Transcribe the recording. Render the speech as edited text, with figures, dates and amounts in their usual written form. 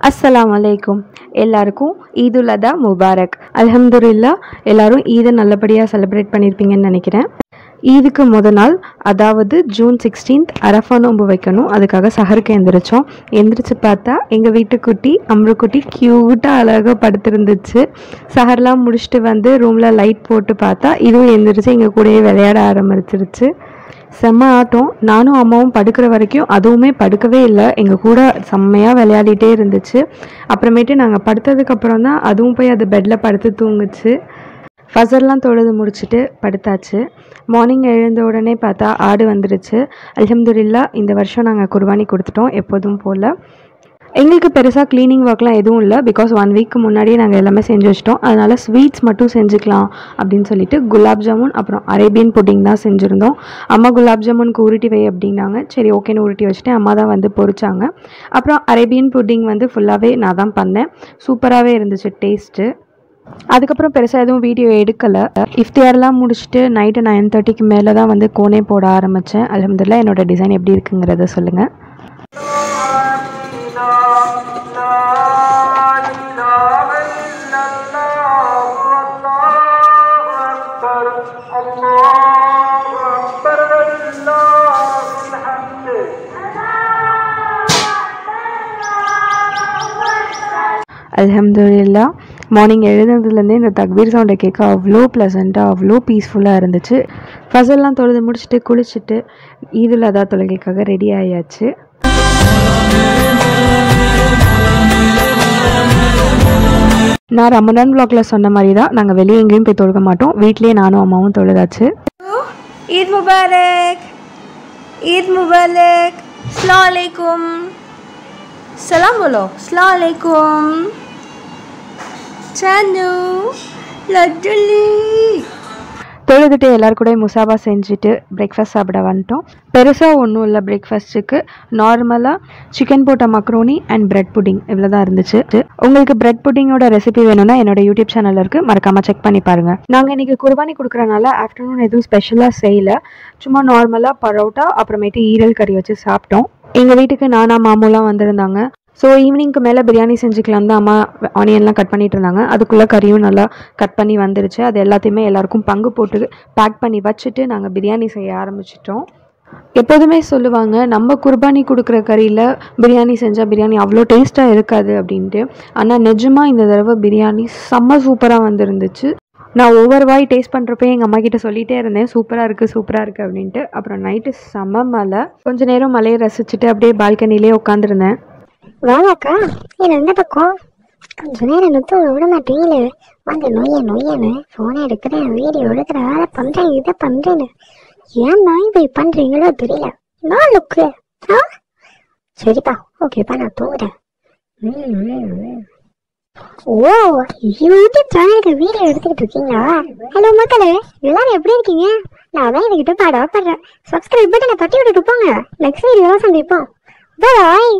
அஸ்ஸலாமு அலைக்கும். எல்லாருக்கும் ஈதுல் அதா முபாரக். அல்ஹம்துலில்லா, எல்லாரும் ஈதை நல்லபடியாக செலிப்ரேட் பண்ணியிருப்பீங்கன்னு நினைக்கிறேன். ஈதுக்கு நாள், அதாவது ஜூன் 16 அரஃபா நோன்பு வைக்கணும். அதுக்காக சஹருக்கு எந்திரிச்சு பார்த்தா எங்கள் வீட்டுக்குட்டி அம்ருக்குட்டி க்யூட்டாக அழகாக படுத்துருந்துச்சு. சஹர்லாம் முடிச்சுட்டு வந்து ரூமில் லைட் போட்டு பார்த்தா இதுவும் எந்திரிச்சு எங்கள் கூடயே விளையாட ஆரம்பிச்சிருச்சு. செம்ம ஆட்டம். நானும் அம்மாவும் படுக்கிற வரைக்கும் அதுவுமே படுக்கவே இல்லை, எங்கள் கூட செம்மையாக விளையாடிட்டே இருந்துச்சு. அப்புறமேட்டு நாங்கள் படுத்ததுக்கப்புறம் தான் அதுவும் போய் அது பெட்டில் படுத்து தூங்குச்சு. ஃபஜர்லாம் தொழுது முடிச்சுட்டு படுத்தாச்சு. மார்னிங் எழுந்த உடனே பார்த்தா ஆடு வந்துடுச்சு. அல்ஹம்துலில்லா, இந்த வருஷம் நாங்கள் குர்பானி கொடுத்துட்டோம் எப்போதும் போல். எங்களுக்கு பெருசாக க்ளீனிங் ஒர்க்லாம் எதுவும் இல்லை, பிகாஸ் 1 வீக் முன்னாடியே நாங்கள் எல்லாமே செஞ்சு வச்சிட்டோம். அதனால் ஸ்வீட்ஸ் மட்டும் செஞ்சுக்கலாம் அப்படின்னு சொல்லிட்டு குலாப் ஜாமுன் அப்புறம் அரேபியன் புட்டிங் தான் செஞ்சுருந்தோம். அம்மா குலாப் ஜாமுனுக்கு உருட்டி வை அப்படின்னாங்க. சரி ஓகேன்னு உருட்டி வச்சுட்டேன். அம்மா தான் வந்து பொரிச்சாங்க. அப்புறம் அரேபியன் புட்டிங் வந்து ஃபுல்லாகவே நான் தான் பண்ணேன். சூப்பராகவே இருந்துச்சு டேஸ்ட்டு. அதுக்கப்புறம் பெருசாக எதுவும் வீடியோ எடுக்கலை. இஃப்தியாரெலாம் முடிச்சுட்டு நைட்டு 9:30க்கு மேலே தான் வந்து கோனே போட ஆரம்பித்தேன். அல்ஹம்துலில்லாஹ், என்னோடய டிசைன் எப்படி இருக்குங்கிறத சொல்லுங்கள். அல்ஹம்துலில்லாஹ், மார்னிங் எழுதுனதுலேருந்தே இந்த தக்பீர் சவுண்டை கேட்க அவ்வளோ ப்ளசண்ட்டாக அவ்வளோ பீஸ்ஃபுல்லாக இருந்துச்சு. ஃபஜர்லாம் தொழுது முடிச்சுட்டு குளிச்சுட்டு ஈதுல் அதா தொழுகைக்காக ரெடி ஆயாச்சு. நான் ரமதான் வ்ளாகில் சொன்ன மாதிரி தான் நாங்கள் வெளியே எங்கேயும் போய் தொழுக மாட்டோம், வீட்லேயே நானும் அம்மாவும் தொழுதாச்சு. ईद मुबारक, ईद मुबारक। अस्सलाम वालेकुम, सलाम बोलो। अस्सलाम वालेकुम चानू लड्डुली। தொழுதுட்டு எல்லோரும் கூட முசாபா செஞ்சுட்டு பிரேக்ஃபாஸ்ட் சாப்பிட வந்துட்டோம். பெருசாக ஒன்றும் இல்லை. பிரேக்ஃபாஸ்ட்டுக்கு நார்மலாக சிக்கன் போட்ட மக்ரோனி அண்ட் பிரெட் புட்டிங் இவ்வளோ தான் இருந்துச்சு. உங்களுக்கு பிரெட் புட்டிங்கோட ரெசிபி வேணும்னா என்னோட யூடியூப் சேனலில் இருக்குது, மறக்காமல் செக் பண்ணி பாருங்கள். நாங்கள் இன்றைக்கி குர்பானி கொடுக்குறனால ஆஃப்டர்நூன் எதுவும் ஸ்பெஷலாக செய்யலை. சும்மா நார்மலாக பரோட்டா அப்புறமேட்டு ஈரல் கறி வச்சு சாப்பிட்டோம். எங்கள் வீட்டுக்கு நானா மாமூலாம் வந்திருந்தாங்க. ஸோ ஈவினிங்க்கு மேலே பிரியாணி செஞ்சுக்கலாம் தான் அம்மா ஆனியன்லாம் கட் பண்ணிட்டு இருந்தாங்க. அதுக்குள்ளே கறியும் நல்லா கட் பண்ணி வந்துருச்சு. அது எல்லாத்தையுமே எல்லாருக்கும் பங்கு போட்டு பேக் பண்ணி வச்சுட்டு நாங்கள் பிரியாணி செய்ய ஆரம்பிச்சிட்டோம். எப்போதுமே சொல்லுவாங்க, நம்ம குர்பானி கொடுக்குற கறியில் பிரியாணி செஞ்சால் பிரியாணி அவ்வளோ டேஸ்ட்டாக இருக்காது அப்படின்ட்டு. ஆனால் நிஜமாக இந்த தடவை பிரியாணி செம்ம சூப்பராக வந்துருந்துச்சு. நான் ஒவ்வொரு வாய் டேஸ்ட் பண்ணுறப்ப எங்கள் அம்மா கிட்ட சொல்லிகிட்டே இருந்தேன், சூப்பராக இருக்குது அப்படின்ட்டு. அப்புறம் நைட்டு செம்ம மழை. கொஞ்சம் நேரம் மழையை ரசிச்சுட்டு அப்படியே பால்கனிலே உட்காந்துருந்தேன். வாங்கக்கா, என்ன இந்த பக்கம் கொஞ்ச நேரம் நிறுத்த விட மாட்டீங்களே. வந்து நொய்யன்னு ஃபோனை எடுக்கிறேன், வீடியோ எடுக்கிறேன், அதை பண்ணுறேன், இதை பண்ணுறேன்னு ஏன் நாய் போய் பண்ணுறீங்களோ தெரியல. நான் லுக்கு சரிப்பா, ஓகேப்பா, நான் தூங்குறேன். ஓ, யூடியூப் சேனலுக்கு வீடியோ எடுத்துக்கிட்டு இருக்கீங்களா? ஹலோ மக்களே, எல்லாரும் எப்படி இருக்கீங்க? நான் தான் இதுக்கிட்ட பாடப்படுறேன். சப்ஸ்கிரைப் பட்டனை தட்டி விட்டுட்டு போங்க. நெக்ஸ்ட் வீடியோவில் சந்திப்போம். பாய்.